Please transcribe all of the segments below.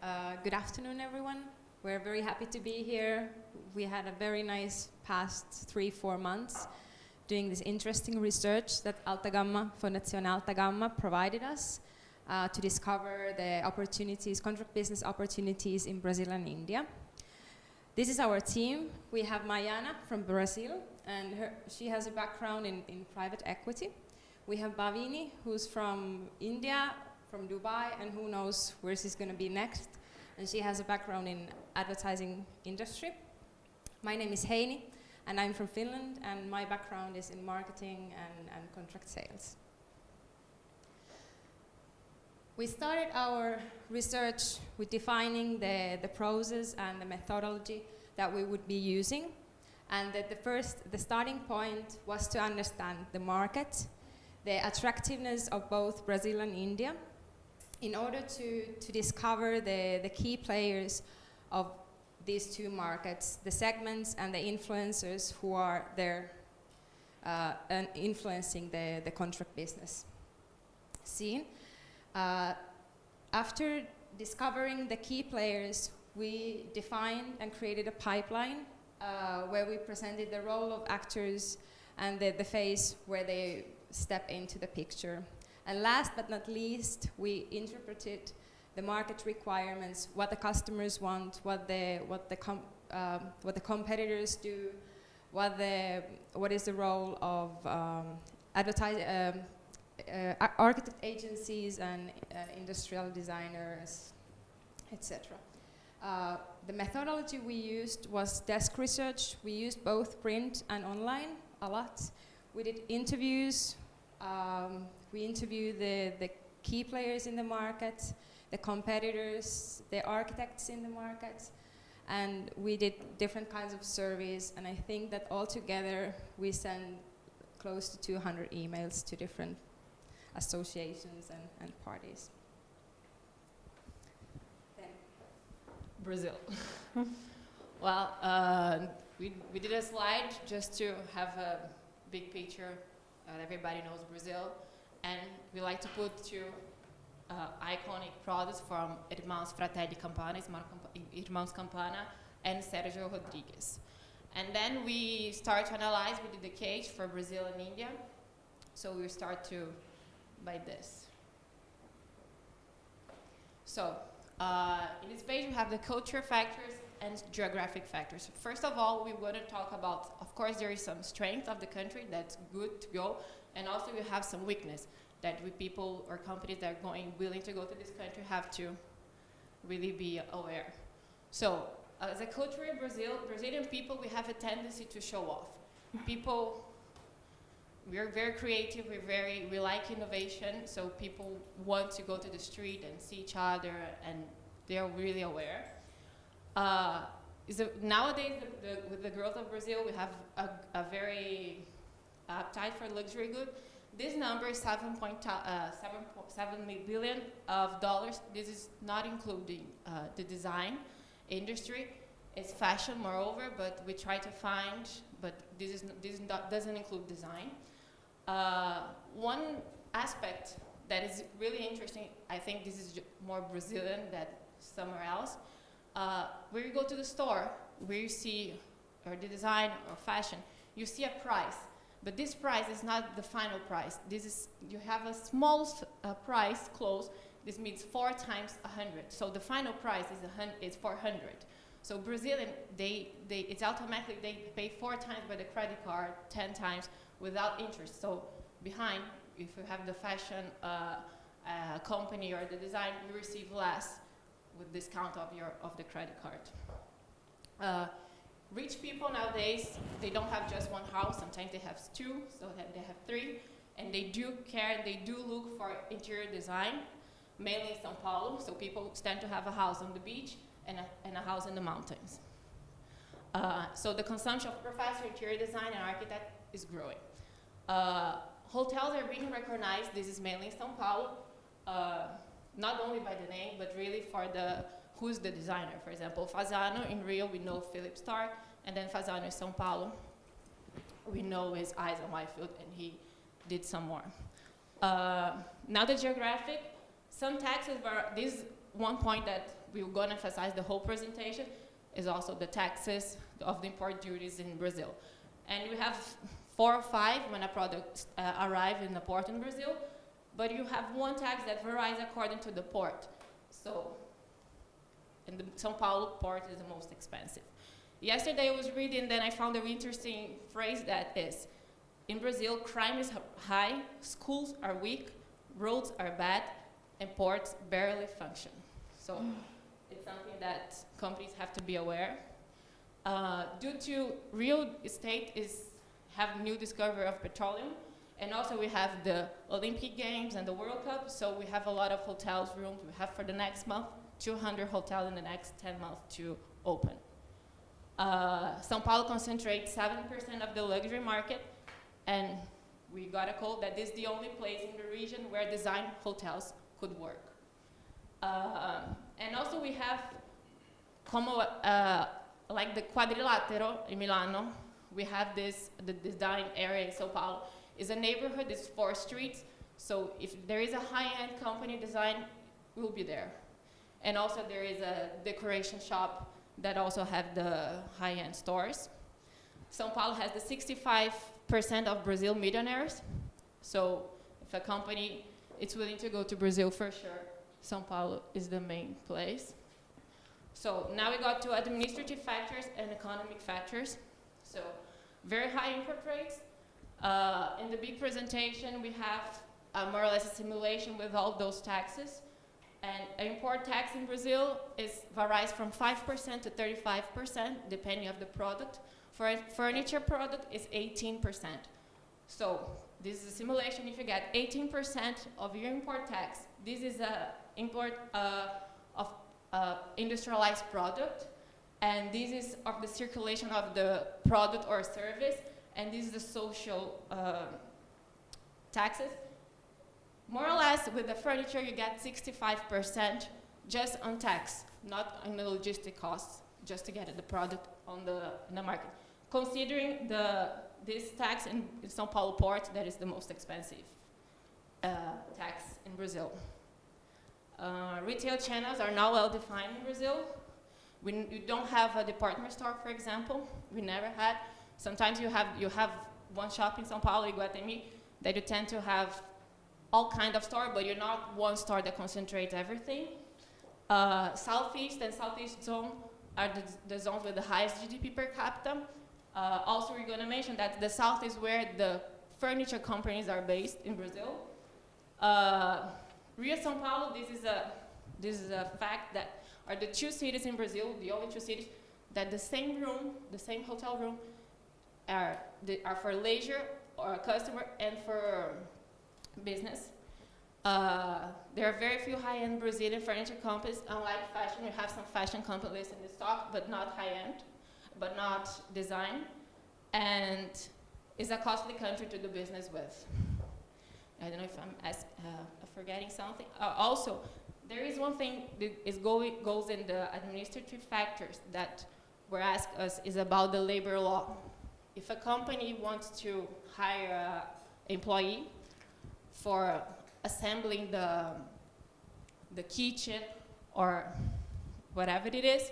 Good afternoon, everyone. We're very happy to be here. We had a very nice past 3-4 months doing this interesting research that Alta Gamma, Fondazione Alta Gamma provided us to discover the opportunities, contract business opportunities in Brazil and India. This is our team. We have Mayana from Brazil, and she has a background in private equity. We have Bhavini, who's from India, from Dubai, and who knows where she's going to be next. And she has a background in advertising industry. My name is Heini, and I'm from Finland, and my background is in marketing and contract sales. We started our research with defining the process and the methodology that we would be using, and that the starting point was to understand the market, the attractiveness of both Brazil and India, in order to discover the key players of these two markets, the segments and the influencers who are there and influencing the contract business scene. After discovering the key players, we defined and created a pipeline where we presented the role of actors and the phase where they step into the picture. And last but not least, we interpreted the market requirements, what the customers want, what the competitors do, what is the role of architect agencies and industrial designers, etc. The methodology we used was desk research. We used both print and online a lot. We did interviews. We interviewed the key players in the market, the competitors, the architects in the market, and we did different kinds of surveys, and I think that altogether we sent close to 200 emails to different associations and parties. Then. Brazil. Well, we did a slide just to have a big picture. Everybody knows Brazil. And we like to put two iconic products from Irmãos Fratelli Campana, Irmãos Campana, and Sergio Rodrigues. And then we start to analyze, we did the case for Brazil and India. So we start by this. So in this page we have the culture factors and geographic factors. First of all, we want to talk about, of course, there is some strength of the country that's good to go. And also we have some weakness that we people or companies that are willing to go to this country have to really be aware. So as a culture in Brazil, Brazilian people, we have a tendency to show off. People, we're very creative, we like innovation, so people want to go to the street and see each other, and they're really aware. Nowadays, with the growth of Brazil, we have a very appetite for luxury goods. This number is $7.7 billion of dollars. This is not including the design industry. It's fashion, moreover, but we try to find. But this doesn't include design. One aspect that is really interesting, I think this is more Brazilian than somewhere else. Where you go to the store, where you see or the design or fashion, you see a price. But this price is not the final price. You have a small price close. This means 4 times 100. So the final price is 400. So Brazilian, it's automatically they pay 4 times by the credit card, 10 times without interest. So behind, if you have the fashion company or the design, you receive less with discount of the credit card. Rich people nowadays, they don't have just one house. Sometimes they have 2, so they have 3, and they do care. They do look for interior design, mainly in São Paulo. So people tend to have a house on the beach and a house in the mountains. So the consumption of professor, interior design, and architect is growing. Hotels are being recognized. This is mainly in São Paulo, not only by the name, but really for who's the designer. For example, Fasano in Rio, we know Philip Stark, and then Fasano in São Paulo, we know is Eyes on Whitefield, and he did some more. Now the geographic, some taxes were, this is one point that we're going to emphasize the whole presentation, is also the taxes of the import duties in Brazil. And we have 4 or 5 when a product arrives in the port in Brazil, but you have one tax that varies according to the port. So, and the São Paulo port is the most expensive. Yesterday I was reading, then I found an interesting phrase that is, in Brazil, crime is high, schools are weak, roads are bad, and ports barely function. So it's something that companies have to be aware. Due to real estate have new discovery of petroleum, and also we have the Olympic Games and the World Cup, so we have a lot of hotels rooms. We have for the next month, 200 hotels in the next 10 months to open. São Paulo concentrates 7% of the luxury market, and we got a call that this is the only place in the region where design hotels could work. And also we have, like the Quadrilatero in Milano, we have the design area in São Paulo. It's a neighborhood, it's 4 streets, so if there is a high-end company design, we'll be there. And also there is a decoration shop that also have the high-end stores. São Paulo has the 65% of Brazil millionaires, so if a company is willing to go to Brazil for sure, São Paulo is the main place. So now we got to administrative factors and economic factors. So very high import rates. In the big presentation, we have more or less a simulation with all those taxes. And import tax in Brazil varies from 5% to 35%, depending on the product. For a furniture product, it's 18%. So this is a simulation. If you get 18% of your import tax, this is an import of industrialized product, and this is of the circulation of the product or service, and this is the social taxes. More or less, with the furniture, you get 65% just on tax, not on the logistic costs, just to get the product on in the market. Considering this tax in São Paulo port, that is the most expensive tax in Brazil. Retail channels are now well defined in Brazil. You don't have a department store, for example. We never had. Sometimes you have one shop in São Paulo, Iguatemi, that you tend to have all kind of store, but you're not one store that concentrates everything. Southeast and Southeast zone are the zones with the highest GDP per capita. Also, we're going to mention that the South is where the furniture companies are based in Brazil. Rio, São Paulo, this is a fact that are the 2 cities in Brazil, the only 2 cities, that the same room, the same hotel room, are for leisure or customer and for business. There are very few high-end Brazilian furniture companies. Unlike fashion, we have some fashion companies in the stock, but not high-end, but not design. And it's a costly country to do business with. I don't know if I'm forgetting something. Also, there is one thing that goes in the administrative factors that were asked us is about the labor law. If a company wants to hire an employee for assembling the kitchen or whatever it is,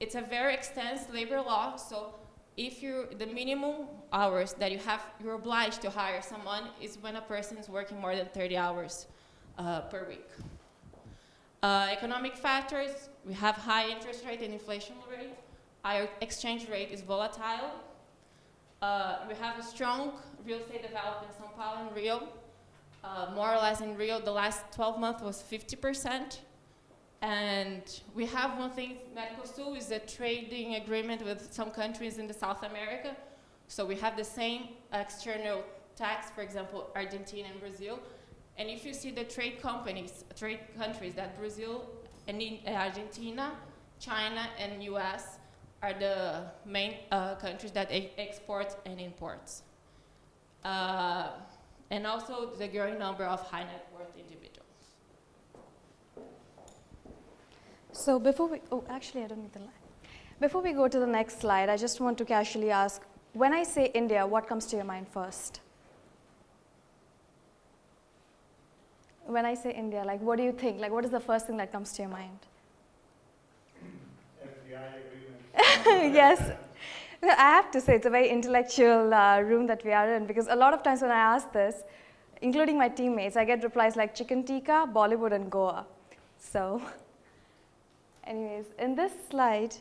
it's a very extensive labor law. So if the minimum hours that you're obliged to hire someone is when a person is working more than 30 hours per week. Economic factors, we have high interest rate and inflation rate. Our exchange rate is volatile. We have a strong real estate development in São Paulo and Rio. More or less in Rio, the last 12 months was 50%. And we have one thing, Mercosul is a trading agreement with some countries in the South America. So we have the same external tax, for example, Argentina and Brazil. And if you see the trade countries that Brazil and Argentina, China, and US are the main countries that export and imports. And also the growing number of high net worth individuals. So before we, actually I don't need the line. Before we go to the next slide, I just want to casually ask, when I say India, what comes to your mind first? when I say India, like what do you think? Like what is the first thing that comes to your mind? FDI agreement. Yes. I have to say it's a very intellectual room that we are in, because a lot of times when I ask this, including my teammates, I get replies like chicken tikka, Bollywood and Goa. So anyways, in this slide,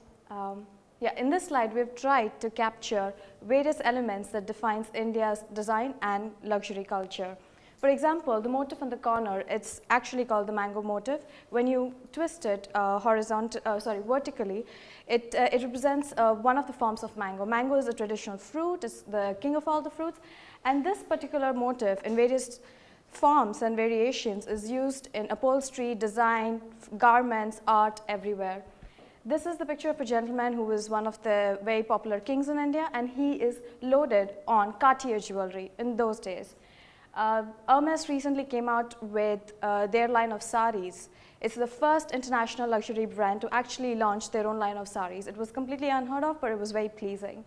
we've tried to capture various elements that defines India's design and luxury culture. For example, the motif in the corner, it's actually called the mango motif. When you twist it vertically, it represents one of the forms of mango. Mango is a traditional fruit, it's the king of all the fruits, and this particular motif in various forms and variations is used in upholstery, design, garments, art, everywhere. This is the picture of a gentleman who was one of the very popular kings in India, and he is loaded on Cartier jewelry in those days. Hermes recently came out with their line of saris. It's the first international luxury brand to actually launch their own line of saris. It was completely unheard of, but it was very pleasing.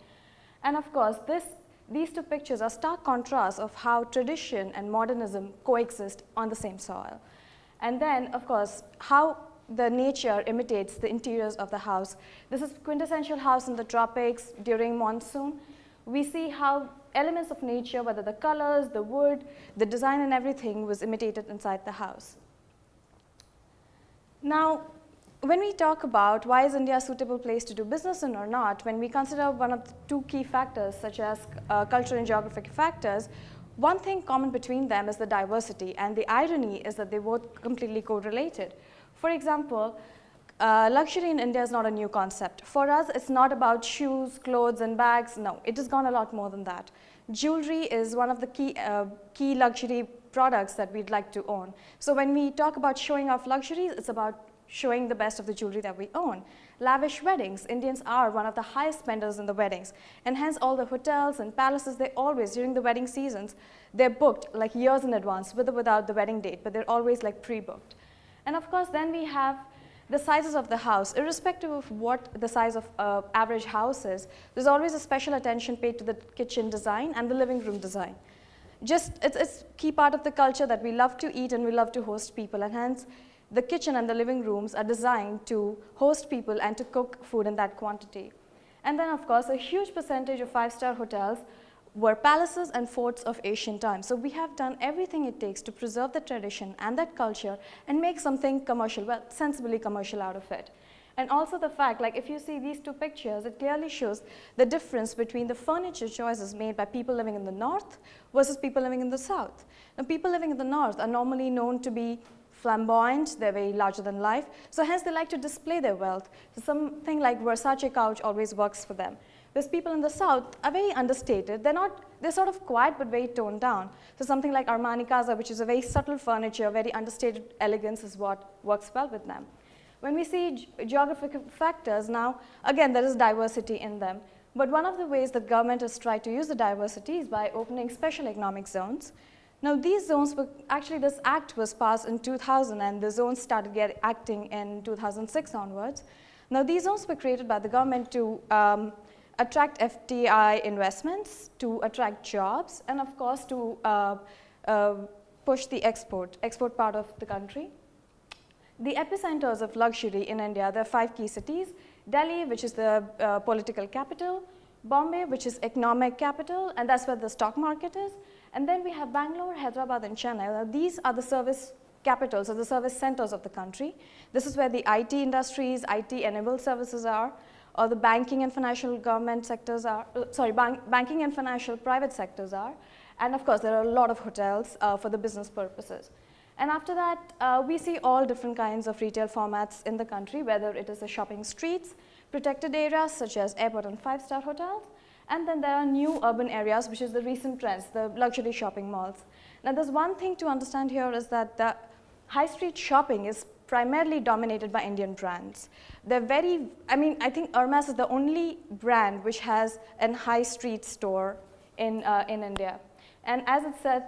And of course, these two pictures are stark contrasts of how tradition and modernism coexist on the same soil. And then, of course, how the nature imitates the interiors of the house. This is quintessential house in the tropics during monsoon. We see how elements of nature, whether the colors, the wood, the design and everything was imitated inside the house. Now, when we talk about why is India a suitable place to do business in or not, when we consider one of the two key factors such as cultural and geographic factors, one thing common between them is the diversity, and the irony is that they're both completely correlated. For example, luxury in India is not a new concept. For us, it's not about shoes, clothes, and bags. No, it has gone a lot more than that. Jewelry is one of the key luxury products that we'd like to own. So when we talk about showing off luxuries, it's about showing the best of the jewelry that we own. Lavish weddings, Indians are one of the highest spenders in the weddings, and hence all the hotels and palaces, they always, during the wedding seasons, they're booked like years in advance, with or without the wedding date, but they're always like pre-booked. And of course, then we have the sizes of the house. Irrespective of what the size of average house is, there's always a special attention paid to the kitchen design and the living room design. It's key part of the culture that we love to eat and we love to host people, and hence the kitchen and the living rooms are designed to host people and to cook food in that quantity. And then of course, a huge percentage of five-star hotels were palaces and forts of ancient times. So we have done everything it takes to preserve the tradition and that culture and make something commercial, well, sensibly commercial out of it. And also the fact, like if you see these two pictures, it clearly shows the difference between the furniture choices made by people living in the north versus people living in the south. Now, people living in the north are normally known to be flamboyant, they're very larger than life, so hence they like to display their wealth. So something like Versace couch always works for them. Whereas people in the south are very understated. They're sort of quiet but very toned down. So something like Armani Casa, which is a very subtle furniture, very understated elegance is what works well with them. When we see geographic factors now, again, there is diversity in them. But one of the ways the government has tried to use the diversity is by opening special economic zones. Now these zones were, actually this act was passed in 2000 and the zones started acting in 2006 onwards. Now these zones were created by the government to attract FDI investments, to attract jobs, and of course to push the export part of the country. The epicenters of luxury in India, there are 5 key cities: Delhi, which is the political capital; Bombay, which is economic capital, and that's where the stock market is. And then we have Bangalore, Hyderabad, and Chennai. Now, these are the service capitals or the service centers of the country. This is where the IT industries, IT-enabled services are, or the banking and financial government sectors are, banking and financial private sectors are. And of course, there are a lot of hotels for the business purposes. And after that, we see all different kinds of retail formats in the country, whether it is the shopping streets, protected areas such as airport and 5-star hotels, and then there are new urban areas, which is the recent trends, the luxury shopping malls. Now there's one thing to understand here is that the high street shopping is primarily dominated by Indian brands. They're very, I think Hermes is the only brand which has a high street store in India. And as it says,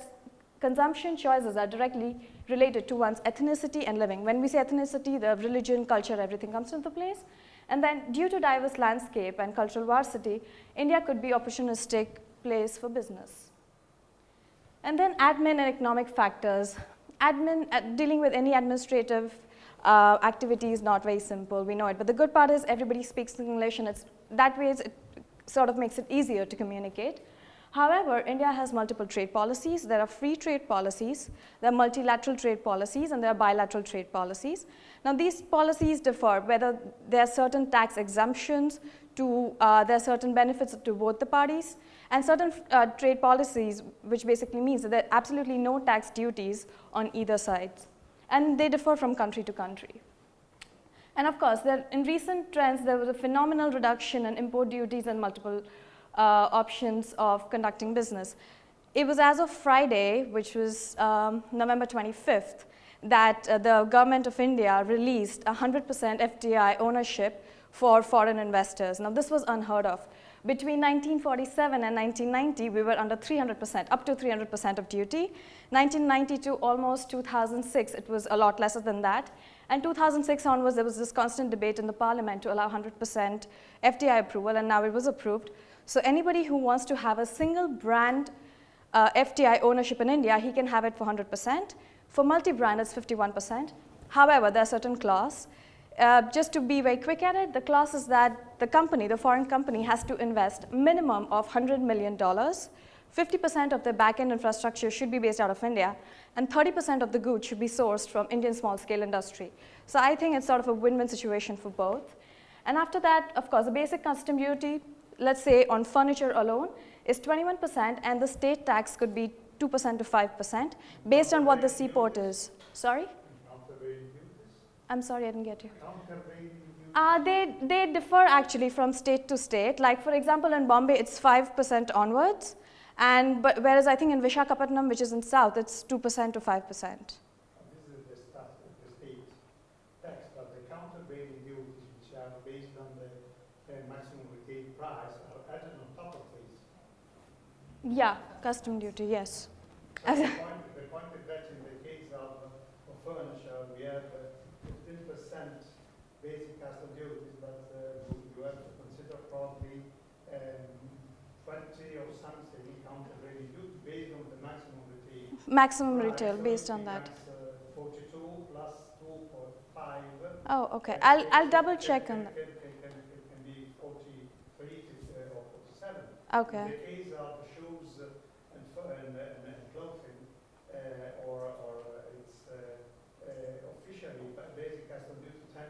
consumption choices are directly related to one's ethnicity and living. When we say ethnicity, the religion, culture, everything comes into place. And then due to diverse landscape and cultural varsity, India could be opportunistic place for business. And then admin and economic factors. dealing with any administrative activity is not very simple, we know it. But the good part is everybody speaks English, and that way it sort of makes it easier to communicate. However, India has multiple trade policies. There are free trade policies, there are multilateral trade policies, and there are bilateral trade policies. Now, these policies differ, whether there are certain tax exemptions, there are certain benefits to both the parties, and certain trade policies, which basically means that there are absolutely no tax duties on either side. And they differ from country to country. And of course, in recent trends, there was a phenomenal reduction in import duties and multiple options of conducting business. It was as of Friday, which was November 25th, that the government of India released 100% FDI ownership for foreign investors. Now, this was unheard of. Between 1947 and 1990, we were under 300%, up to 300% of duty. 1990 to almost 2006, it was a lot lesser than that. And 2006 onwards, there was this constant debate in the parliament to allow 100% FDI approval, and now it was approved. So anybody who wants to have a single brand FDI ownership in India, he can have it for 100%. For multi-brand, it's 51%. However, there are certain clauses. Just to be very quick at it, the clause is that the foreign company has to invest minimum of $100 million. 50% of their back-end infrastructure should be based out of India, and 30% of the goods should be sourced from Indian small-scale industry. So I think it's sort of a win-win situation for both. And after that, of course, the basic custom duty, let's say on furniture alone, is 21%, and the state tax could be 2% to 5%, based on what the seaport is. Sorry? I'm sorry, I didn't get you. They differ actually from state to state. Like, for example, in Bombay, it's 5% onwards. Whereas I think in Visakhapatnam, which is in south, it's 2% to 5%. This is the state tax, but the countervailing duties, which are based on the maximum retail price, are added on top of this. Yeah, custom duty, yes. So the point is that in the case of furniture, we have 15% basic custom duties, but you have to consider probably 20 or something countervailing duty based on the maximum retail. Maximum retail, based on that. 42 plus 2.5. Oh, okay. I'll double check on that. It can be 43 or 47. Okay. In the case of shoes and clothing, it's officially basic custom duty 10%,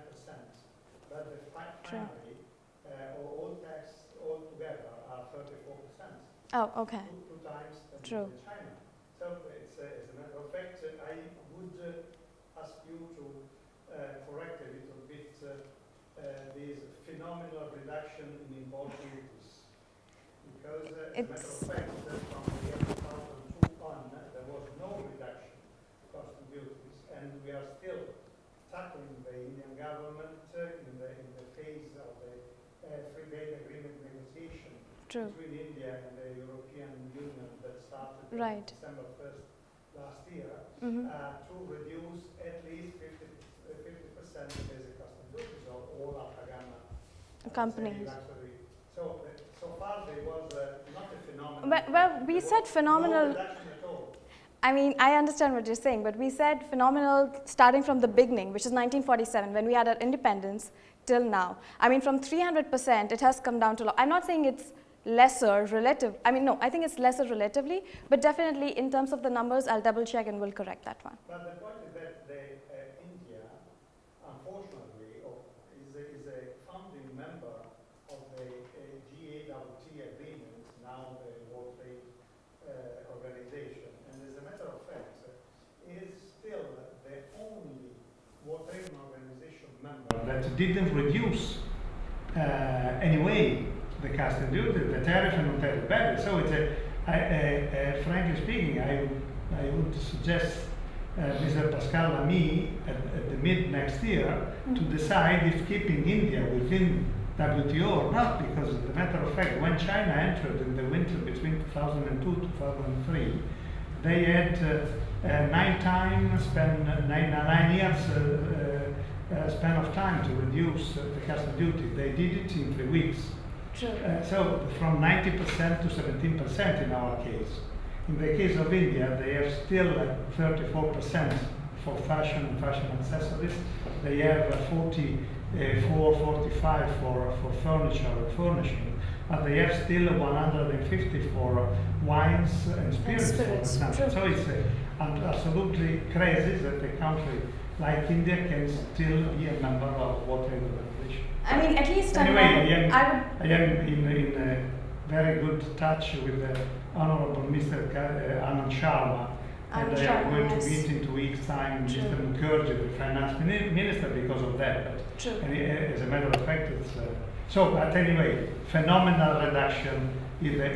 but finally all tax altogether are 34%. Oh, okay. Two times True. in China. So it's as a matter of fact, I would ask you to correct a little bit this phenomenal reduction in import duties. Because as a matter of fact, from the year 2002 on, there was no reduction in custom duties, and we are still tackling the Indian government in the phase of the free trade agreement negotiation between India and the European Union that started December 1st last year, to reduce at least 50% basic custom duties of all Alta-Gamma companies. So far there was not a phenomenon. Well, we said phenomenal. No reduction at all. I mean, I understand what you're saying, but we said phenomenal starting from the beginning, which is 1947, when we had our independence, till now. I mean, from 300%, it has come down to, I'm not saying it's lesser relative, I mean, no, I think it's lesser relatively, but definitely in terms of the numbers, I'll double check and we'll correct that one. But the point is that India, unfortunately, is a founding member of the GATT agreement, now the World Trade Organization, and as a matter of fact, is still the only World Trade Organization member that didn't reduce anyway the custom duty, the tariff and non-tariff barrier. So it's frankly speaking, I would suggest Mr. Pascal Lamy at the mid next year to decide if keeping India within WTO or not, because as a matter of fact, when China entered in the winter between 2002 and 2003, they had 9 years span of time to reduce the custom duty. They did it in 3 weeks. True. So from 90% to 17% in our case. In the case of India, they have still 34% for fashion and fashion accessories. They have 45 for furniture and furnishing. But they have still 150 for wines and spirits, for example. So it's absolutely crazy that a country like India can still be a member of World Trade Organization. I mean, at least anyway, I am in very good touch with the Honorable Mr. Anand Sharma. And I am going to meet in 2 weeks' time Mr. Mukherjee, the finance minister, because of that. But as a matter of fact, it's so. But anyway, phenomenal reduction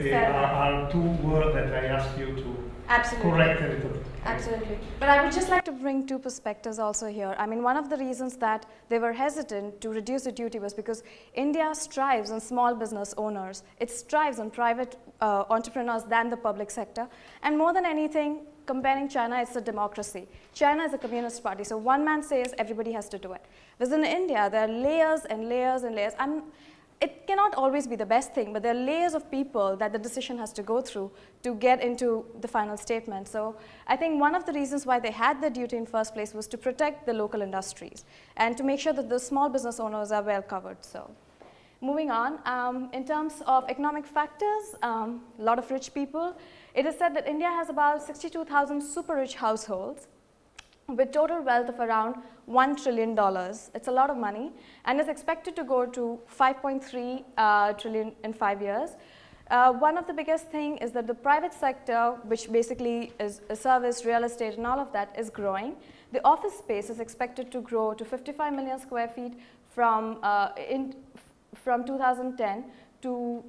are two words that I ask you to correct a little bit. Absolutely. But I would just like to bring two perspectives also here. I mean, one of the reasons that they were hesitant to reduce the duty was because India strives on small business owners. It strives on private entrepreneurs than the public sector. And more than anything, comparing China, it's a democracy. China is a communist party, so one man says everybody has to do it. Whereas in India, there are layers and layers and layers. It cannot always be the best thing, but there are layers of people that the decision has to go through to get into the final statement. So I think one of the reasons why they had the duty in first place was to protect the local industries and to make sure that the small business owners are well covered. So moving on, in terms of economic factors, a lot of rich people. It is said that India has about 62,000 super rich households with total wealth of around $1 trillion. It's a lot of money and is expected to go to 5.3 trillion in 5 years. One of the biggest things is that the private sector, which basically is a service, real estate and all of that, is growing. The office space is expected to grow to 55 million square feet from 2010 to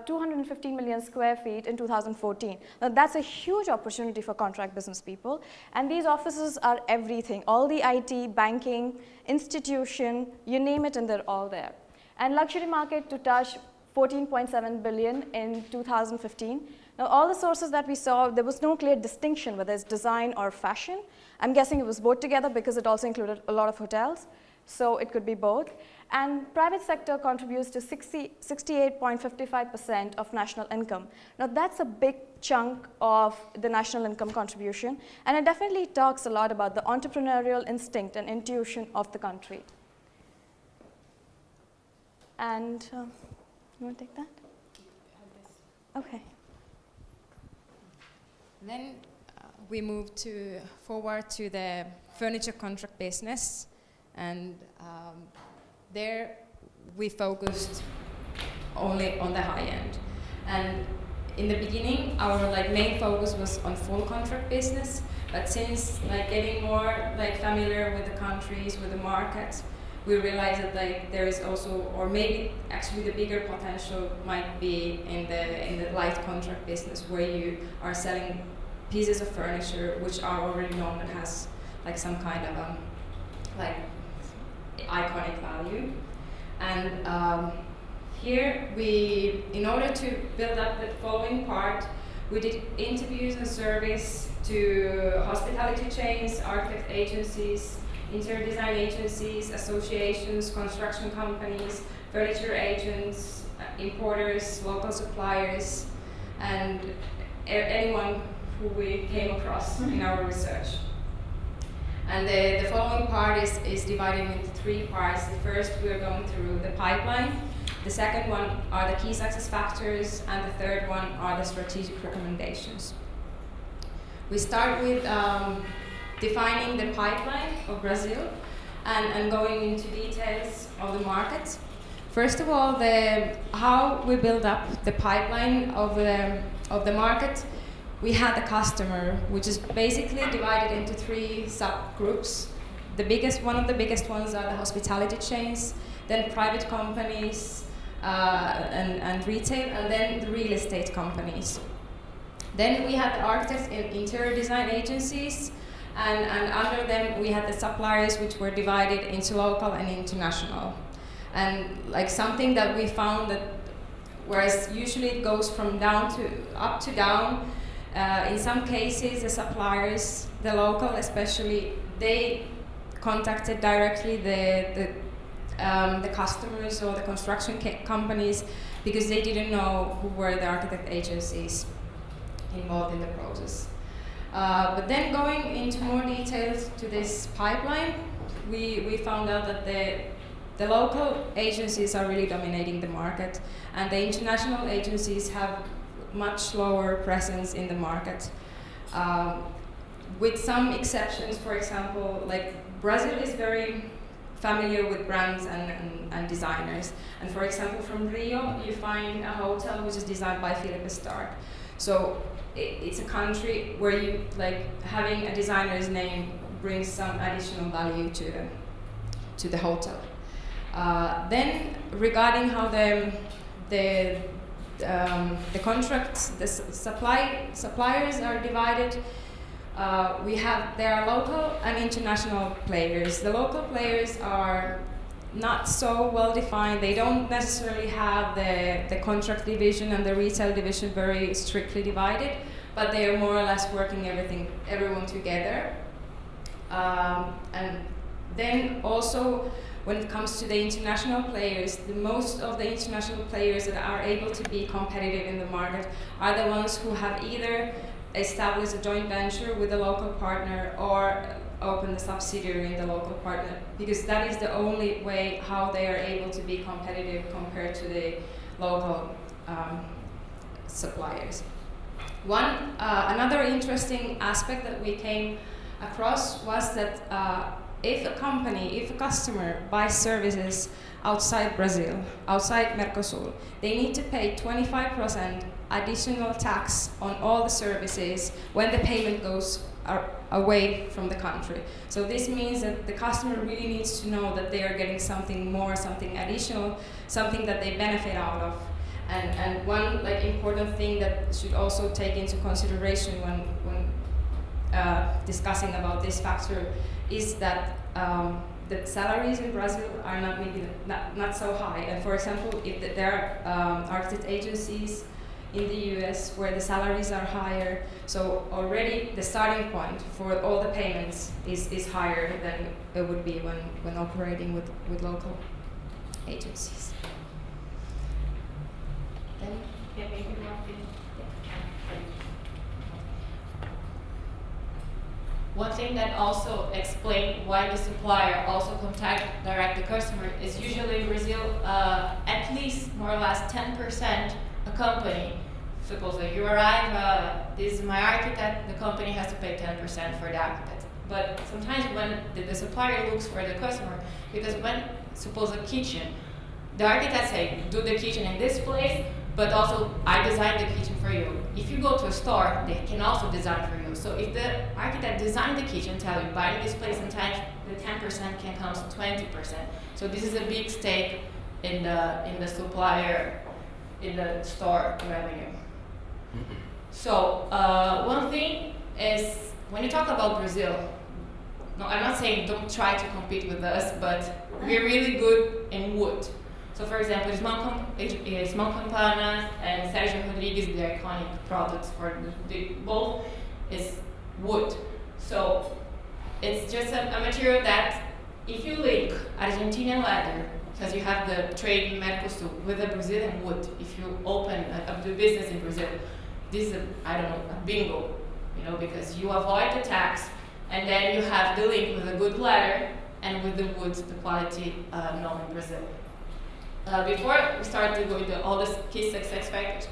250 million square feet in 2014. Now that's a huge opportunity for contract business people, and these offices are everything, all the IT, banking, institution, you name it, and they're all there. And luxury market to touch 14.7 billion in 2015. Now all the sources that we saw, there was no clear distinction whether it's design or fashion. I'm guessing it was both together because it also included a lot of hotels, so it could be both. And private sector contributes to 68.55% of national income. Now that's a big chunk of the national income contribution, and it definitely talks a lot about the entrepreneurial instinct and intuition of the country. And you want to take that? Okay. Then we move forward to the furniture contract business, and there we focused only on the high end. And in the beginning, our main focus was on full contract business, but since getting more familiar with the countries, with the markets, we realized that there is also, or maybe actually the bigger potential might be in the light contract business, where you are selling pieces of furniture which are already known and has some kind of iconic value. And here in order to build up the following part, we did interviews and surveys to hospitality chains, architect agencies, interior design agencies, associations, construction companies, furniture agents, importers, local suppliers, and anyone who we came across in our research. And the following part is divided into 3 parts. The first, we are going through the pipeline. The second one are the key success factors, and the third one are the strategic recommendations. We start with defining the pipeline of Brazil and going into details of the markets. First of all, how we build up the pipeline of the market. We had the customer, which is basically divided into 3 subgroups. One of the biggest ones are the hospitality chains, then private companies and retail, and then the real estate companies. Then we had the architects and interior design agencies, and under them we had the suppliers, which were divided into local and international. And something that we found that, whereas usually it goes from up to down, in some cases, the suppliers, the local especially, they contacted directly the customers or the construction companies because they didn't know who were the architect agencies. involved in the process. But then going into more details to this pipeline, we found out that the local agencies are really dominating the market, and the international agencies have much lower presence in the market. With some exceptions, for example, like Brazil is very familiar with brands and designers. And for example, from Rio, you find a hotel which is designed by Philippe Stark. So it's a country where you, like, having a designer's name brings some additional value to the hotel. Then regarding how the contracts, the suppliers are divided, there are local and international players. The local players are not so well defined. They don't necessarily have the contract division and the retail division very strictly divided, but they are more or less working everyone together. And then also, when it comes to the international players, most of the international players that are able to be competitive in the market are the ones who have either established a joint venture with a local partner or opened a subsidiary in the local partner, because that is the only way how they are able to be competitive compared to the local suppliers. Another interesting aspect that we came across was that if a customer buys services outside Brazil, outside Mercosur, they need to pay 25% additional tax on all the services when the payment goes away from the country. So this means that the customer really needs to know that they are getting something more, something additional, something that they benefit out of. And one important thing that should also take into consideration when discussing about this factor is that the salaries in Brazil are not so high. And for example, if there are architect agencies in the US where the salaries are higher, so already the starting point for all the payments is higher than it would be when operating with local agencies. Then, yeah, maybe One thing that also explains why the supplier also contact direct the customer is usually in Brazil, at least more or less 10% a company. Suppose that you arrive, this is my architect, the company has to pay 10% for the architect. But sometimes when the supplier looks for the customer, because when, suppose a kitchen, the architect say, do the kitchen in this place, but also I designed the kitchen for you. If you go to a store, they can also design for you. So if the architect designed the kitchen, tell you, buy this place, sometimes the 10% can come to 20%. So this is a big stake in the supplier, in the store revenue. So one thing is, when you talk about Brazil, no, I'm not saying don't try to compete with us, but we're really good in wood. So for example, Small Campana and Sergio Rodriguez, the iconic products for both is wood. So it's just a material that if you link Argentinian leather, because you have the trade in Mercosur, with a Brazilian wood, if you open a business in Brazil, this is a bingo, because you avoid the tax, and then you have the link with a good leather and with the wood, the quality known in Brazil. Before we start to go into all the key success factors,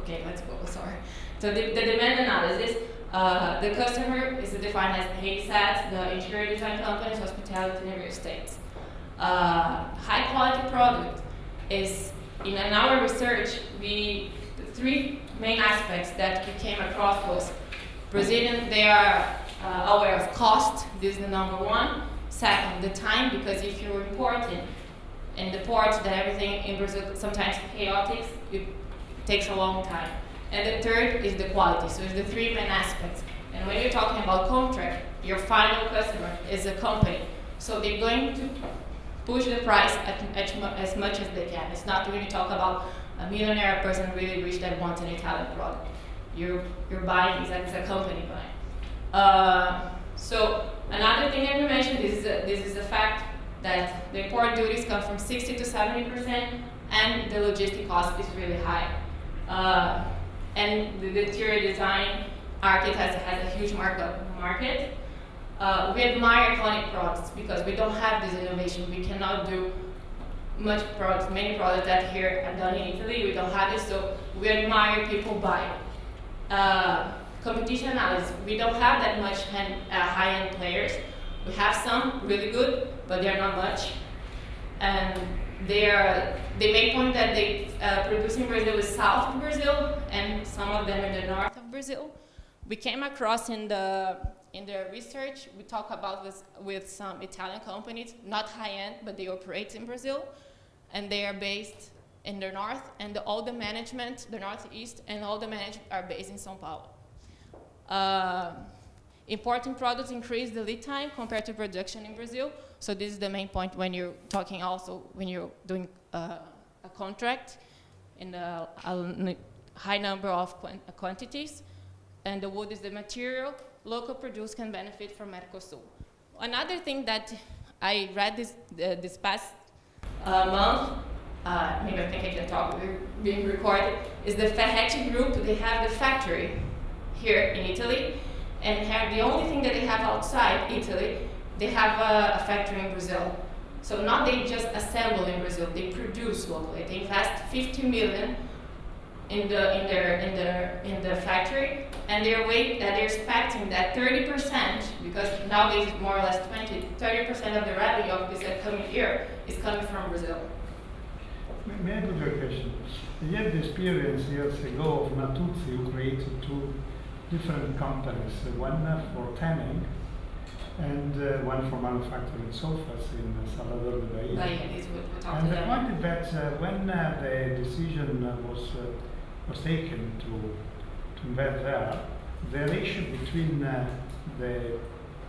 okay, let's go, sorry. So the demand analysis, the customer is defined as the HSAT, the interior design companies, hospitality, and real estate. High quality product is, in our research, the three main aspects that we came across was Brazilian, they are aware of cost, this is the number one. Second, the time, because if you're importing in the ports, that everything in Brazil sometimes chaotic, it takes a long time. And the third is the quality, so it's the three main aspects. And when you're talking about contract, your final customer is a company. So they're going to push the price as much as they can. It's not when you talk about a millionaire person really rich that wants an Italian product. You're buying, it's a company buying. So another thing that we mentioned, this is a fact, that the import duties come from 60 to 70%, and the logistic cost is really high. And the interior design market has a huge market. We admire iconic products because we don't have this innovation. We cannot do many products that here are done in Italy. We don't have it, so we admire people buy. Competition analysis. We don't have that much high-end players. We have some really good, but they're not much. And they make point that they produce in Brazil is south of Brazil, and some of them in the north of Brazil. We came across in the research, we talk about with some Italian companies, not high-end, but they operate in Brazil, and they are based in the north, and all the management, the northeast, and all the management are based in São Paulo. Importing products increase the lead time compared to production in Brazil, so this is the main point when you're talking also, when you're doing a contract in a high number of quantities, and the wood is the material, local produce can benefit from Mercosul. Another thing that I read this past month, maybe I think I can talk, we're being recorded, is the Ferretti Group. They have the factory here in Italy, and have the only thing that they have outside Italy, they have a factory in Brazil. So not they just assemble in Brazil, they produce locally. They invest 50 million in the factory, and they're expecting that 30%, because nowadays it's more or less 30% of the revenue of this coming year is coming from Brazil. May I put you a question? You had the experience years ago of Natuzzi, who created two different companies, one for tanning and one for manufacturing sofas in Salvador de Bahia. And the point is that when the decision was taken to invest there, the ratio between the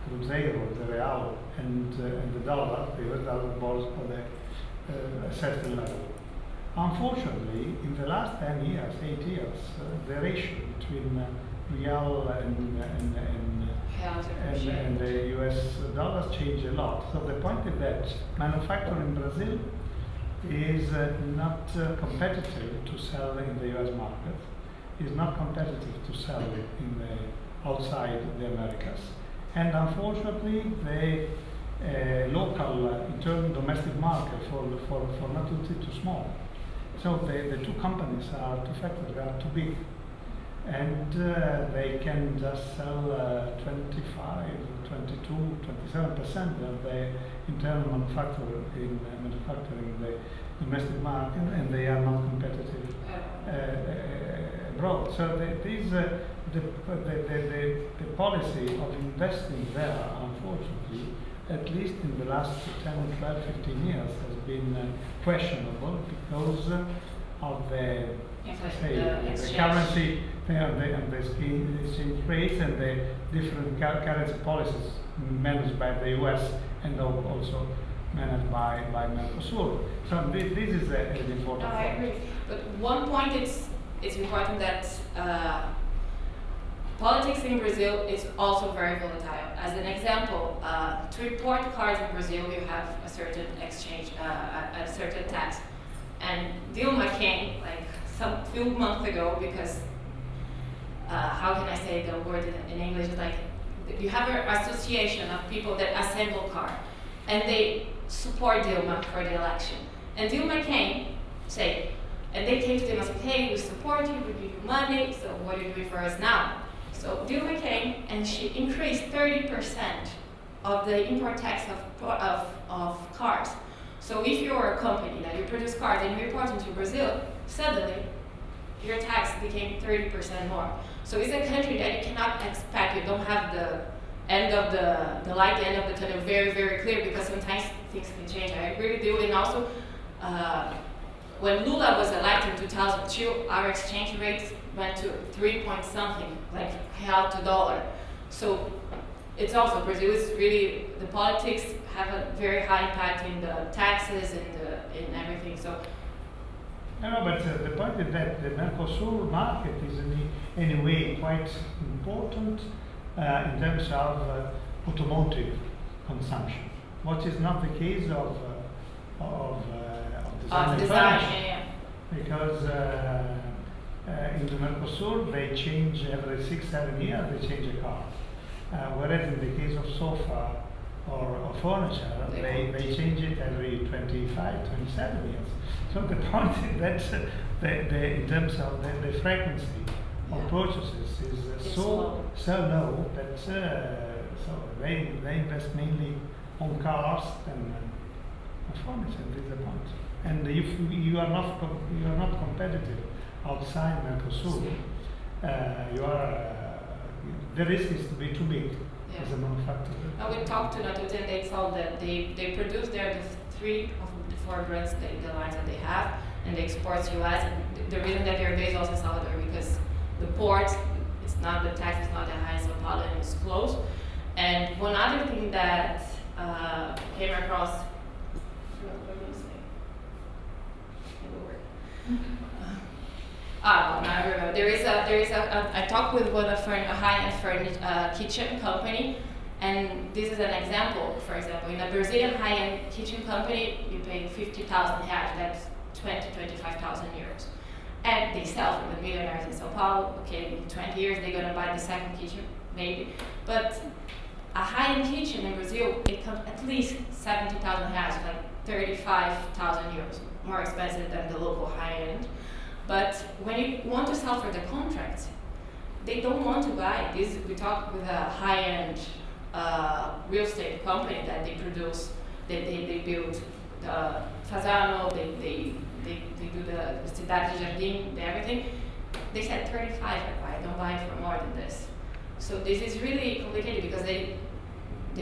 Cruzeiro, the Real, and the dollar, the US dollar, was at a certain level. Unfortunately, in the last 10 years, 8 years, the ratio between Real and the US dollars changed a lot. So the point is that manufacturing in Brazil is not competitive to sell in the US market, is not competitive to sell in outside the Americas. And unfortunately, the local internal domestic market for Natuzzi is too small. So the two companies are, two factories are too big. And they can just sell 25, 22, 27% of the internal manufacturing the domestic market, and they are not competitive abroad. So the policy of investing there, unfortunately, at least in the last 10, 12, 15 years, has been questionable because of the currency and the exchange rates and the different currency policies managed by the US and also managed by Mercosur. So this is an important point. I agree. But one point it's important that politics in Brazil is also very volatile. As an example, to import cars in Brazil, you have a certain exchange, a certain tax. And Dilma came like some few months ago because, how can I say the word in English, like you have an association of people that assemble cars, and they support Dilma for the election. And Dilma came, and they came to Dilma and said, hey, we support you, we give you money, so what are you doing for us now? So Dilma came and she increased 30% of the import tax of cars. So if you're a company that you produce cars and you import into Brazil, suddenly your tax became 30% more. So it's a country that you cannot expect. You don't have the end of the light, the end of the tunnel very, very clear, because sometimes things can change. I agree with you. And also, when Lula was elected in 2002, our exchange rates went to 3 point something, like real to dollar. So it's also, Brazil is really, the politics have a very high impact in the taxes and in everything. So. No, but the point is that the Mercosur market is in a way quite important in terms of automotive consumption. what is not the case of Design, furniture. yeah. Because in the Mercosur, they change every 6-7 years, they change a car. Whereas in the case of sofa or furniture, they change it every 25, 27 years. So the point is that in terms of the frequency of purchases is so low that so they invest mainly on cars and furniture. This is the point. And if you are not competitive outside Mercosur, the risk is to be too big as a manufacturer. We talked to Natute and they told that they produce there the 3 of the 4 brands, the lines that they have, and they export to US. And the reason that they're based also in Salvador because the port, the tax is not that high in Sao Paulo and it's close. And one other thing that came across. Now I remember. There is a I talked with a high-end furniture kitchen company, and this is an example. For example, in a Brazilian high-end kitchen company, you pay 50,000 reais. That's 25,000 euros, and they sell for the millionaires in Sao Paulo. Okay, in 20 years they're gonna buy the second kitchen, maybe, but a high-end kitchen in Brazil, it comes at least 70,000 reais, like 35,000 euros, more expensive than the local high-end. But when you want to sell for the contract, they don't want to buy this. We talked with a high-end real estate company that they produce, they build the Fazano, they do the Cidade de Jardim, everything. They said 35, I don't buy it for more than this. So this is really complicated because they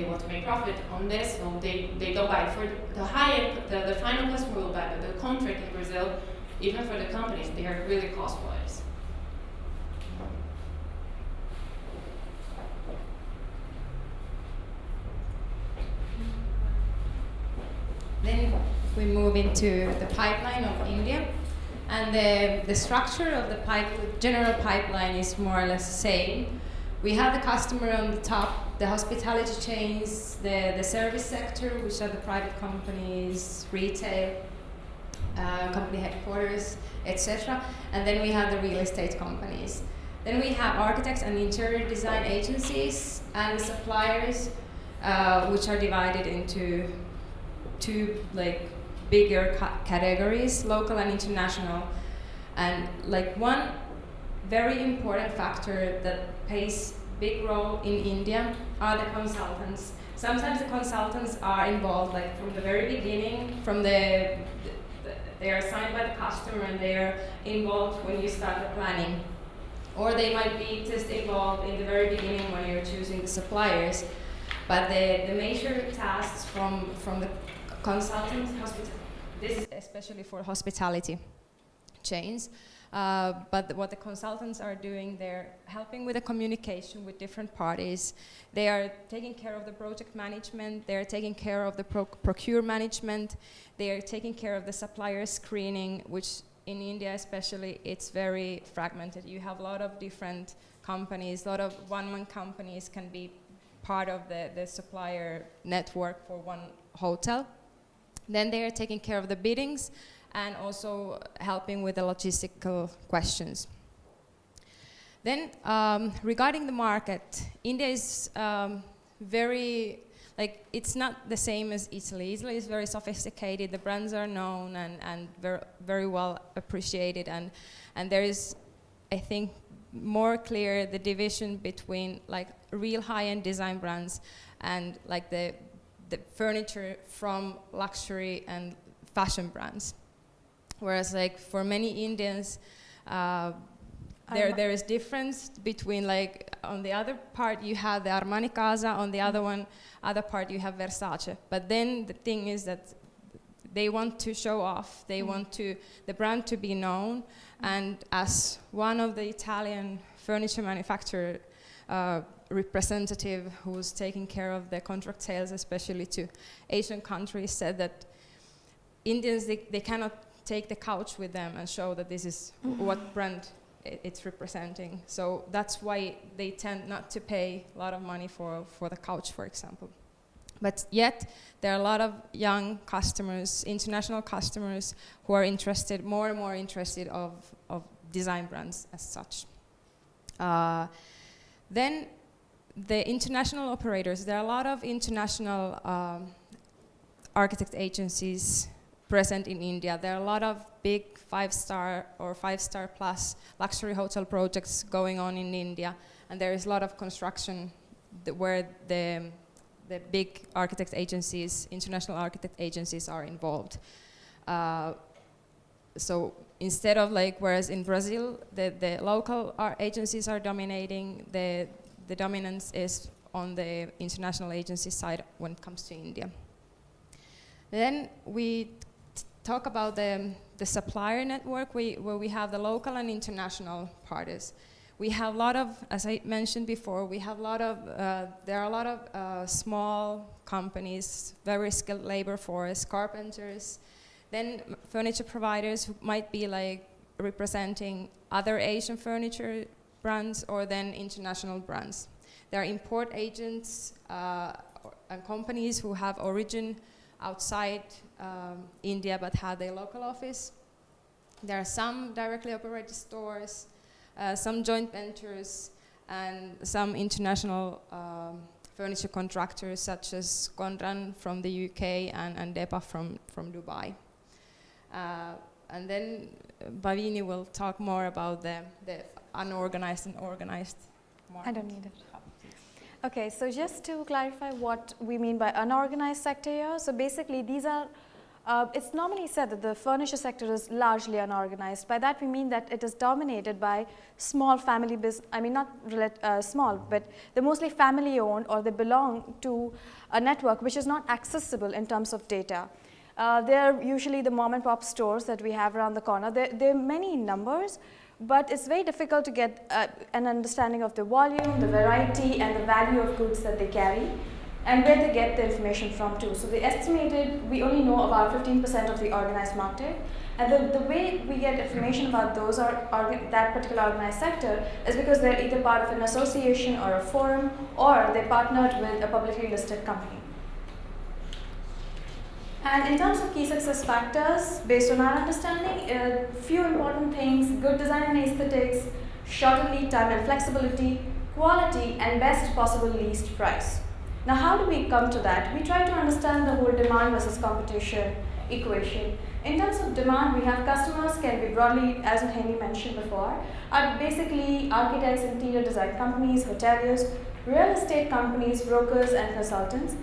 want to make profit on this, so they don't buy it. For the high-end, the final customer will buy, but the contract in Brazil, even for the companies, they are really cost-wise. Then we move into the pipeline of India. And the structure of the general pipeline is more or less the same. We have the customer on the top, the hospitality chains, the service sector, which are the private companies, retail, company headquarters, etc. And then we have the real estate companies. Then we have architects and interior design agencies and suppliers, which are divided into 2 bigger categories, local and international. And one very important factor that plays big role in India are the consultants. Sometimes the consultants are involved from the very beginning, they are assigned by the customer and they are involved when you start the planning. Or they might be just involved in the very beginning when you're choosing the suppliers. But the major tasks from the consultants, this is especially for hospitality chains, but what the consultants are doing, they're helping with the communication with different parties. They are taking care of the project management, they're taking care of the procure management, they are taking care of the supplier screening, which in India especially, it's very fragmented. You have a lot of different companies, a lot of one-man companies can be part of the supplier network for one hotel. Then they are taking care of the biddings and also helping with the logistical questions. Then regarding the market, India is very, it's not the same as Italy. Italy is very sophisticated, the brands are known and very well appreciated, and there is, I think, more clear the division between real high-end design brands and the furniture from luxury and fashion brands. Whereas for many Indians, there is difference between on the other part you have the Armani Casa, on the other part you have Versace. But then the thing is that they want to show off, they want the brand to be known, and as one of the Italian furniture manufacturer representative who's taking care of the contract sales, especially to Asian countries, said that Indians, they cannot take the couch with them and show that this is what brand it's representing. So that's why they tend not to pay a lot of money for the couch, for example. But yet, there are a lot of young customers, international customers, who are interested, more and more interested of design brands as such. Then the international operators, there are a lot of international architect agencies present in India. There are a lot of big 5-star or 5-star plus luxury hotel projects going on in India, and there is a lot of construction where the big architect agencies, international architect agencies are involved. So instead of whereas in Brazil, the local agencies are dominating, the dominance is on the international agency side when it comes to India. Then we talk about the supplier network, where we have the local and international parties. We have a lot of, as I mentioned before, we have a lot of, there are a lot of small companies, very skilled labor force, carpenters, then furniture providers who might be representing other Asian furniture brands or then international brands. There are import agents and companies who have origin outside India but have their local office. There are some directly operated stores, some joint ventures, and some international furniture contractors such as Conran from the UK and Depa from Dubai. And then Bhavini will talk more about the unorganized and organized market. I don't need it. Okay, so just to clarify what we mean by unorganized sector here. So basically these are, it's normally said that the furniture sector is largely unorganized. By that we mean that it is dominated by small family business, I mean not small, but they're mostly family owned, or they belong to a network which is not accessible in terms of data. They're usually the mom and pop stores that we have around the corner. There are many numbers, but it's very difficult to get an understanding of the volume, the variety, and the value of goods that they carry, and where they get the information from too. So they estimated we only know about 15% of the organized market, and the way we get information about those that particular organized sector is because they're either part of an association or a forum, or they partnered with a publicly listed company. And in terms of key success factors, based on our understanding, a few important things: good design and aesthetics, shorter lead time and flexibility, quality, and best possible least price. Now, how do we come to that? We try to understand the whole demand versus competition equation. In terms of demand, we have customers can be broadly, as Henry mentioned before, are basically architects, interior design companies, hoteliers, real estate companies, brokers, and consultants.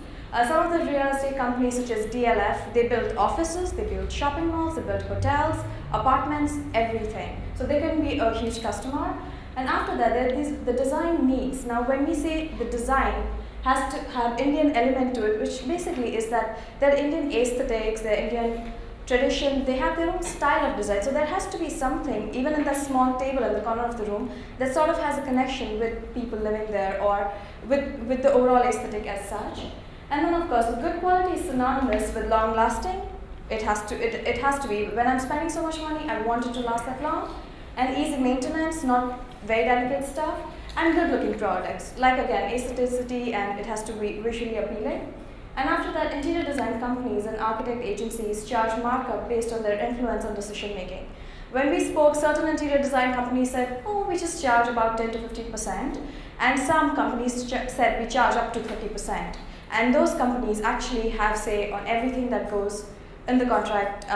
Some of the real estate companies such as DLF, they build offices, they build shopping malls, they build hotels, apartments, everything. So they can be a huge customer. And after that, there are the design needs. Now when we say the design has to have Indian element to it, which basically is that their Indian aesthetics, their Indian tradition, they have their own style of design. So there has to be something, even in that small table in the corner of the room, that sort of has a connection with people living there, or with the overall aesthetic as such. And then of course, good quality is synonymous with long lasting. It has to be. When I'm spending so much money, I want it to last that long. And easy maintenance, not very delicate stuff. And good looking products, like again, aestheticity, and it has to be visually appealing. And after that, interior design companies and architect agencies charge markup based on their influence on decision making. When we spoke, certain interior design companies said, oh, we just charge about 10 to 15%. And some companies said we charge up to 30%. And those companies actually have say on everything that goes in the contract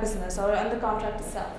business or in the contract itself.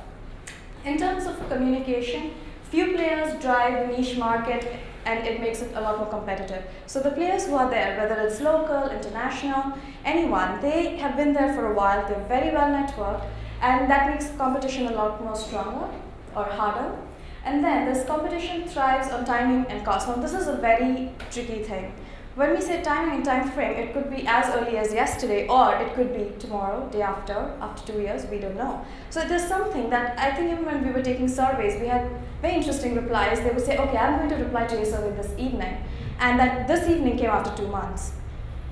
In terms of communication, few players drive the niche market, and it makes it a lot more competitive. So the players who are there, whether it's local, international, anyone, they have been there for a while, they're very well networked, and that makes competition a lot more stronger or harder. And then this competition thrives on timing and cost. Now this is a very tricky thing. When we say timing and time frame, it could be as early as yesterday, or it could be tomorrow, day after 2 years, we don't know. So there's something that I think even when we were taking surveys, we had very interesting replies. They would say, okay, I'm going to reply to your survey this evening. And that this evening came after 2 months.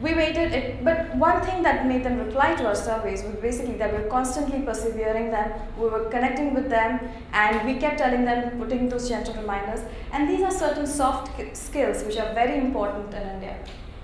We waited, but one thing that made them reply to our surveys was basically that we were constantly persevering them, we were connecting with them, and we kept telling them, putting those gentle reminders. And these are certain soft skills which are very important in India.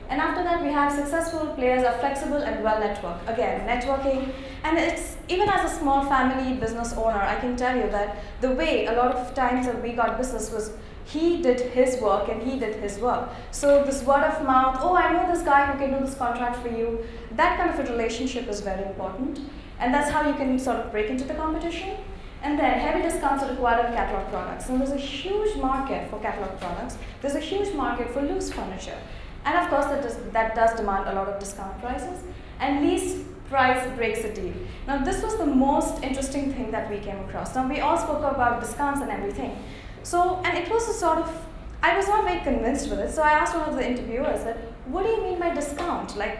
And after that, we have successful players are flexible and well networked. Again, networking, and it's even as a small family business owner, I can tell you that the way a lot of times that we got business was he did his work and he did his work. So this word of mouth, oh, I know this guy who can do this contract for you, that kind of a relationship is very important. And that's how you can sort of break into the competition. And then heavy discounts are required on catalog products. And there's a huge market for catalog products. There's a huge market for loose furniture. And of course, that does demand a lot of discount prices. And least price breaks a deal. Now, this was the most interesting thing that we came across. Now, we all spoke about discounts and everything. So, and it was a sort of, I was not very convinced with it. So I asked one of the interviewers that, what do you mean by discount? Like,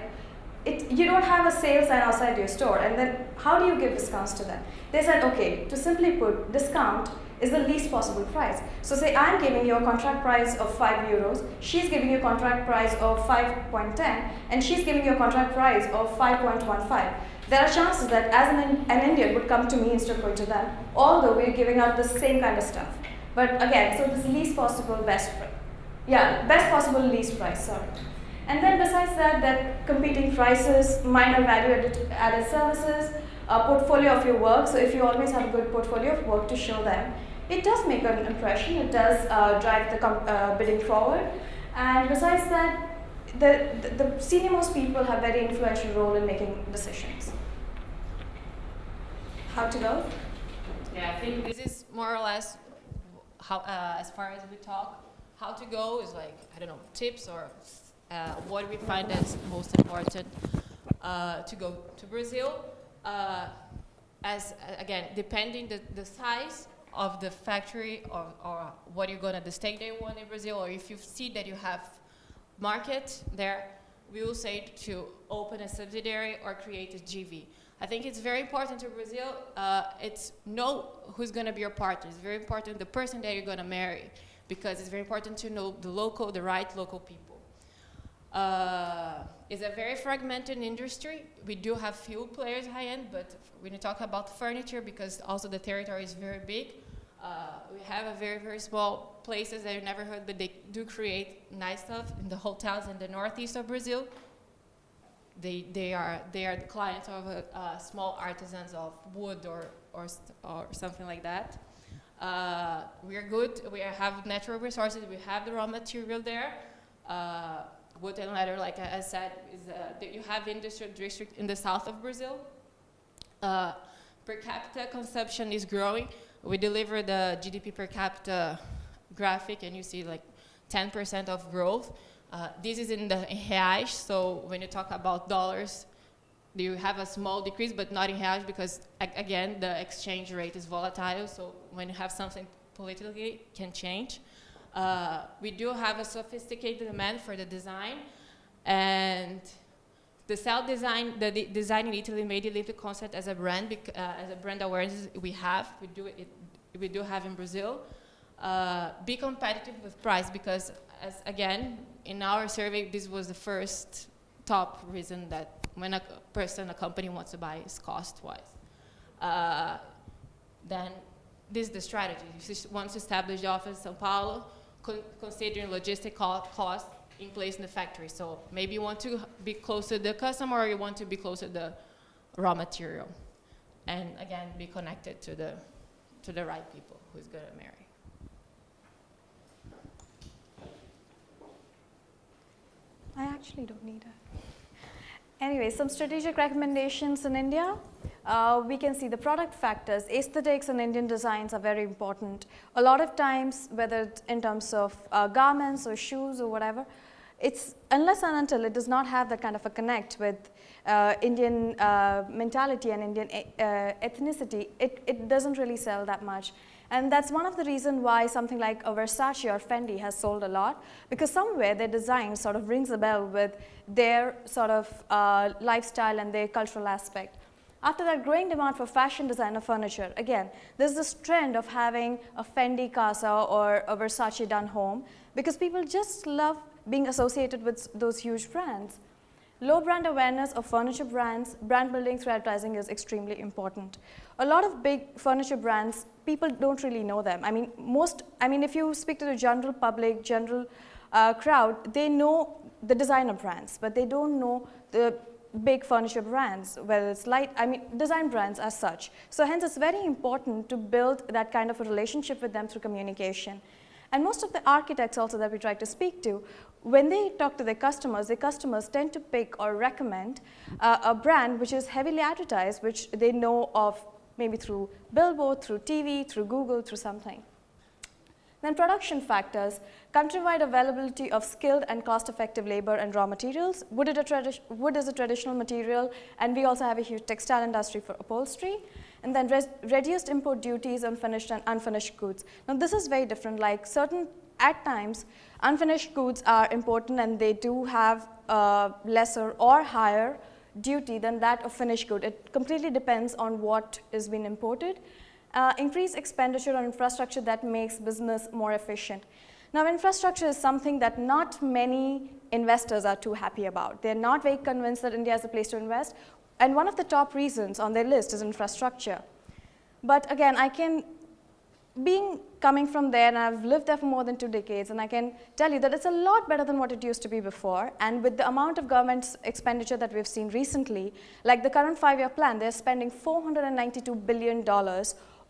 you don't have a sales sign outside your store, and then how do you give discounts to them? They said, okay, to simply put, discount is the least possible price. So say I'm giving you a contract price of €5, she's giving you a contract price of 5.10, and she's giving you a contract price of 5.15. There are chances that as an Indian would come to me instead of going to them, although we're giving out the same kind of stuff. But again, so this least possible best price. Yeah, best possible least price, sorry. And then besides that competing prices, minor value-added services, a portfolio of your work. So if you always have a good portfolio of work to show them, it does make an impression. It does drive the bidding forward. And besides that, the senior-most people have very influential role in making decisions. How to go? Yeah, I think this is more or less how, as far as we talk, how to go is like, I don't know, tips or what we find as most important to go to Brazil. As again, depending the size of the factory or what you're gonna, the stake that you want in Brazil, or if you see that you have market there, we will say to open a subsidiary or create a GV. I think it's very important to Brazil. It's know who's gonna be your partner. It's very important the person that you're gonna marry, because it's very important to know the right local people. It's a very fragmented industry. We do have few players high-end, but when you talk about furniture, because also the territory is very big, we have a very, very small places that you never heard, but they do create nice stuff in the hotels in the northeast of Brazil. They are the clients of small artisans of wood or something like that. We are good. We have natural resources. We have the raw material there. Wood and leather, like I said, is you have industrial district in the south of Brazil. Per capita consumption is growing. We deliver the GDP per capita graphic, and you see like 10% of growth. This is in reais, so when you talk about dollars, you have a small decrease, but not in reais, because again, the exchange rate is volatile, so when you have something politically, it can change. We do have a sophisticated demand for the design, and the design in Italy made it the concept as a brand, as a brand awareness we do have in Brazil. Be competitive with price, because again, in our survey, this was the first top reason that when a company wants to buy is cost-wise. Then this is the strategy. Once you establish the office in São Paulo, considering logistic costs in place in the factory. So maybe you want to be close to the customer, or you want to be close to the raw material. And again, be connected to the right people who's going to marry. I actually don't need it. Anyway, some strategic recommendations in India. We can see the product factors. Aesthetics and Indian designs are very important. A lot of times, whether it's in terms of garments or shoes or whatever, it's unless and until it does not have that kind of a connect with Indian mentality and Indian ethnicity, it doesn't really sell that much. And that's one of the reasons why something like a Versace or Fendi has sold a lot, because somewhere their design sort of rings a bell with their sort of lifestyle and their cultural aspect. After that, growing demand for fashion designer furniture. Again, there's this trend of having a Fendi casa or a Versace done home, because people just love being associated with those huge brands. Low brand awareness of furniture brands, brand building through advertising is extremely important. A lot of big furniture brands, people don't really know them. I mean, if you speak to the general public, general crowd, they know the designer brands, but they don't know the big furniture brands, whether it's design brands as such. So hence it's very important to build that kind of a relationship with them through communication. And most of the architects also that we try to speak to, when they talk to their customers tend to pick or recommend a brand which is heavily advertised, which they know of maybe through billboard, through TV, through Google, through something. Then production factors, countrywide availability of skilled and cost-effective labor and raw materials. Wood is a traditional material, and we also have a huge textile industry for upholstery. And then reduced import duties on finished and unfinished goods. Now this is very different, like at times, unfinished goods are important and they do have lesser or higher duty than that of finished good. It completely depends on what is being imported. Increase expenditure on infrastructure that makes business more efficient. Now infrastructure is something that not many investors are too happy about. They're not very convinced that India is a place to invest, and one of the top reasons on their list is infrastructure. But again, coming from there, and I've lived there for more than 2 decades, and I can tell you that it's a lot better than what it used to be before. And with the amount of government expenditure that we've seen recently, like the current 5-year plan, they're spending $492 billion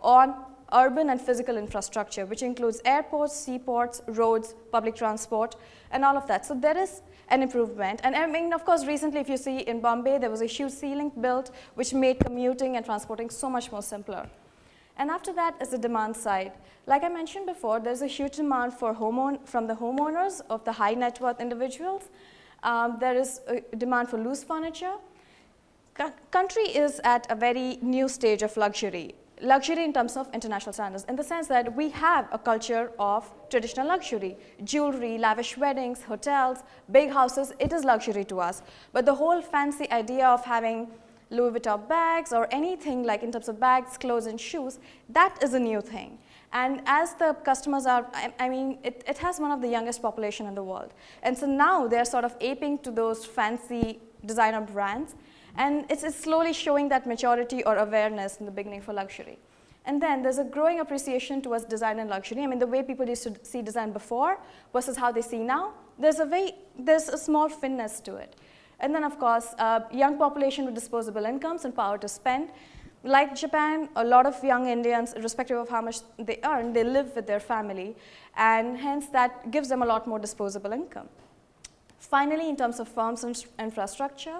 on urban and physical infrastructure, which includes airports, seaports, roads, public transport, and all of that. So there is an improvement. And I mean, of course, recently, if you see in Bombay, there was a huge sea link built, which made commuting and transporting so much more simpler. And after that is the demand side. Like I mentioned before, there's a huge demand from the homeowners of the high net worth individuals. There is a demand for loose furniture. Country is at a very new stage of luxury. Luxury in terms of international standards, in the sense that we have a culture of traditional luxury. Jewelry, lavish weddings, hotels, big houses, it is luxury to us. But the whole fancy idea of having Louis Vuitton bags or anything like in terms of bags, clothes and shoes, that is a new thing. And as the customers are, it has one of the youngest population in the world. And so now they're sort of aping to those fancy designer brands. And it's slowly showing that maturity or awareness in the beginning for luxury. And then there's a growing appreciation towards design and luxury. I mean, the way people used to see design before versus how they see now, there's a small thinness to it. And then, of course, young population with disposable incomes and power to spend. Like Japan, a lot of young Indians, irrespective of how much they earn, they live with their family. And hence, that gives them a lot more disposable income. Finally, in terms of firms and infrastructure,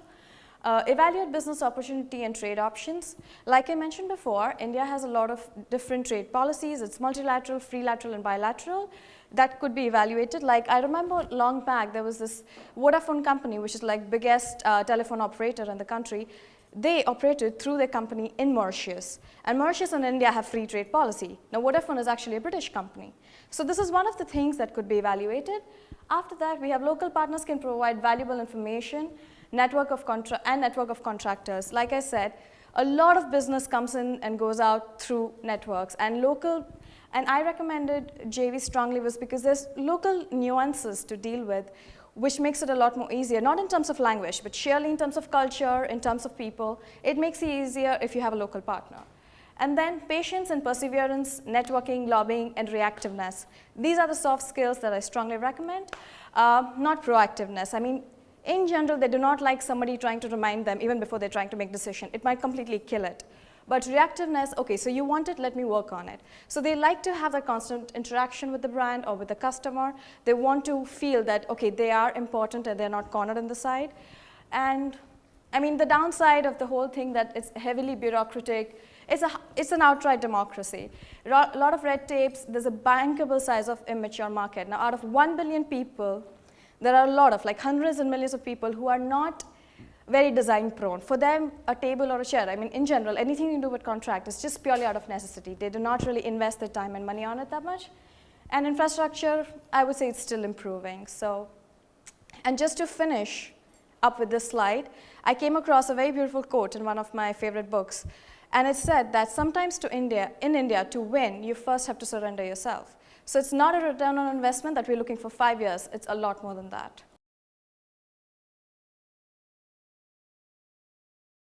evaluate business opportunity and trade options. Like I mentioned before, India has a lot of different trade policies. It's multilateral, freelateral, and bilateral that could be evaluated. Like I remember long back, there was this Vodafone company, which is like biggest telephone operator in the country. They operated through their company in Mauritius. And Mauritius and India have free trade policy. Now Vodafone is actually a British company. So this is one of the things that could be evaluated. After that, we have local partners can provide valuable information, network of contractors. Like I said, a lot of business comes in and goes out through networks. And I recommended JV strongly was because there's local nuances to deal with, which makes it a lot more easier, not in terms of language, but surely in terms of culture, in terms of people. It makes it easier if you have a local partner. And then patience and perseverance, networking, lobbying, and reactiveness. These are the soft skills that I strongly recommend, not proactiveness. I mean, in general, they do not like somebody trying to remind them even before they're trying to make a decision. It might completely kill it. But reactiveness, okay, so you want it, let me work on it. So they like to have that constant interaction with the brand or with the customer. They want to feel that, okay, they are important and they're not cornered in the side. And I mean, the downside of the whole thing that it's heavily bureaucratic, it's an outright democracy. A lot of red tapes, there's a bankable size of immature market. Now, out of 1 billion people, there are a lot of, like hundreds and millions of people who are not very design prone. For them, a table or a chair, I mean, in general, anything you do with contract is just purely out of necessity. They do not really invest their time and money on it that much. And infrastructure, I would say it's still improving. So, and just to finish up with this slide, I came across a very beautiful quote in one of my favorite books. And it said that sometimes in India, to win, you first have to surrender yourself. So it's not a return on investment that we're looking for 5 years. It's a lot more than that.